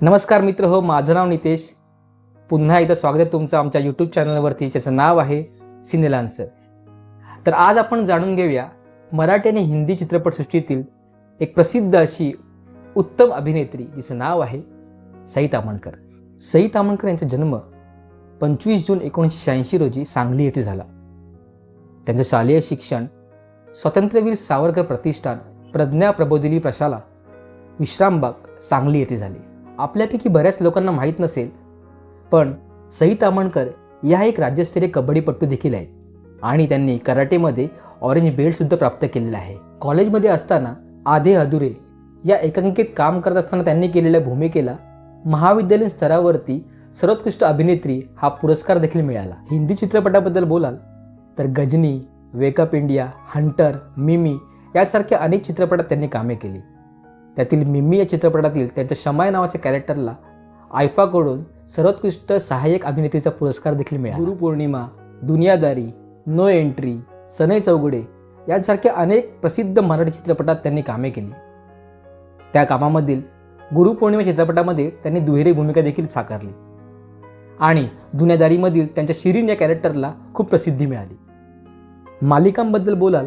नमस्कार मित्र हो, माझं नाव नितेश. पुन्हा एकदा स्वागत आहे तुमचं आमच्या यूट्यूब चॅनलवरती, ज्याचं नाव आहे सिनेलान्सर. तर आज आपण जाणून घेऊया मराठी आणि हिंदी चित्रपटसृष्टीतील एक प्रसिद्ध अशी उत्तम अभिनेत्री, जिचं नाव आहे सई ताम्हणकर. सई ताम्हणकर यांचा जन्म 25 जून 1986 रोजी सांगली येथे झाला. त्यांचं शालेय शिक्षण स्वातंत्र्यवीर सावरकर प्रतिष्ठान, प्रज्ञा प्रबोधिनी प्रशाला, विश्रामबाग, सांगली येथे झाले. आपल्यापैकी बऱ्याच लोकांना माहीत नसेल, पण सई ताम्हणकर या एक राज्यस्तरीय कबड्डीपटू देखील आहेत आणि त्यांनी कराटेमध्ये ऑरेंज बेल्टसुद्धा प्राप्त केलेला आहे. कॉलेजमध्ये असताना आधे अधुरे या एकांकिकेत काम करत असताना त्यांनी केलेल्या भूमिकेला महाविद्यालयीन स्तरावरती सर्वोत्कृष्ट अभिनेत्री हा पुरस्कार देखील मिळाला. हिंदी चित्रपटाबद्दल बोलाल तर गजनी, वेकअप इंडिया, हंटर, मिमी यासारख्या अनेक चित्रपटात त्यांनी कामे केली. त्यातील मिमी या चित्रपटातील त्यांच्या शमाय नावाच्या कॅरेक्टरला आयफाकडून सर्वोत्कृष्ट सहाय्यक अभिनेत्रीचा पुरस्कार देखील मिळाला. गुरुपौर्णिमा, दुनियादारी, नो एंट्री, सनई चौगुडे यांसारख्या अनेक प्रसिद्ध मराठी चित्रपटात त्यांनी कामे केली. त्या कामामधील गुरुपौर्णिमा चित्रपटामध्ये त्यांनी दुहेरी भूमिका देखील साकारली आणि दुनियादारीमधील त्यांच्या शिरीन या कॅरेक्टरला खूप प्रसिद्धी मिळाली. मालिकांबद्दल बोलाल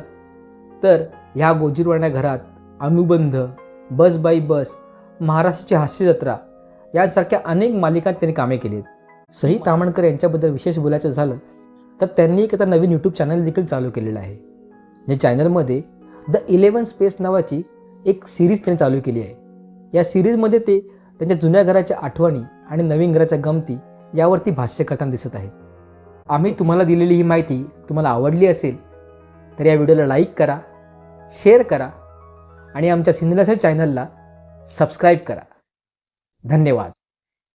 तर ह्या गोजीरवाण्या घरात, अनुबंध, बस बाई बस, महाराष्ट्राची हास्य जत्रा यासारख्या अनेक मालिकांत त्यांनी कामे केली आहेत. सई ताम्हणकर यांच्याबद्दल विशेष बोलायचं झालं तर त्यांनी एक आता नवीन यूट्यूब चॅनल देखील चालू केलेलं आहे. या चॅनलमध्ये द 11 स्पेस नावाची एक सिरीज त्यांनी चालू केली आहे. या सिरीजमध्ये ते त्यांच्या जुन्या घराच्या आठवणी आणि नवीन घराच्या गमती यावरती भाष्य करताना दिसत आहेत. आम्ही तुम्हाला दिलेली ही माहिती तुम्हाला आवडली असेल तर या व्हिडिओला लाईक करा, शेअर करा आणि आमच्या सिनेलान्सर चॅनलला सबस्क्राईब करा. धन्यवाद.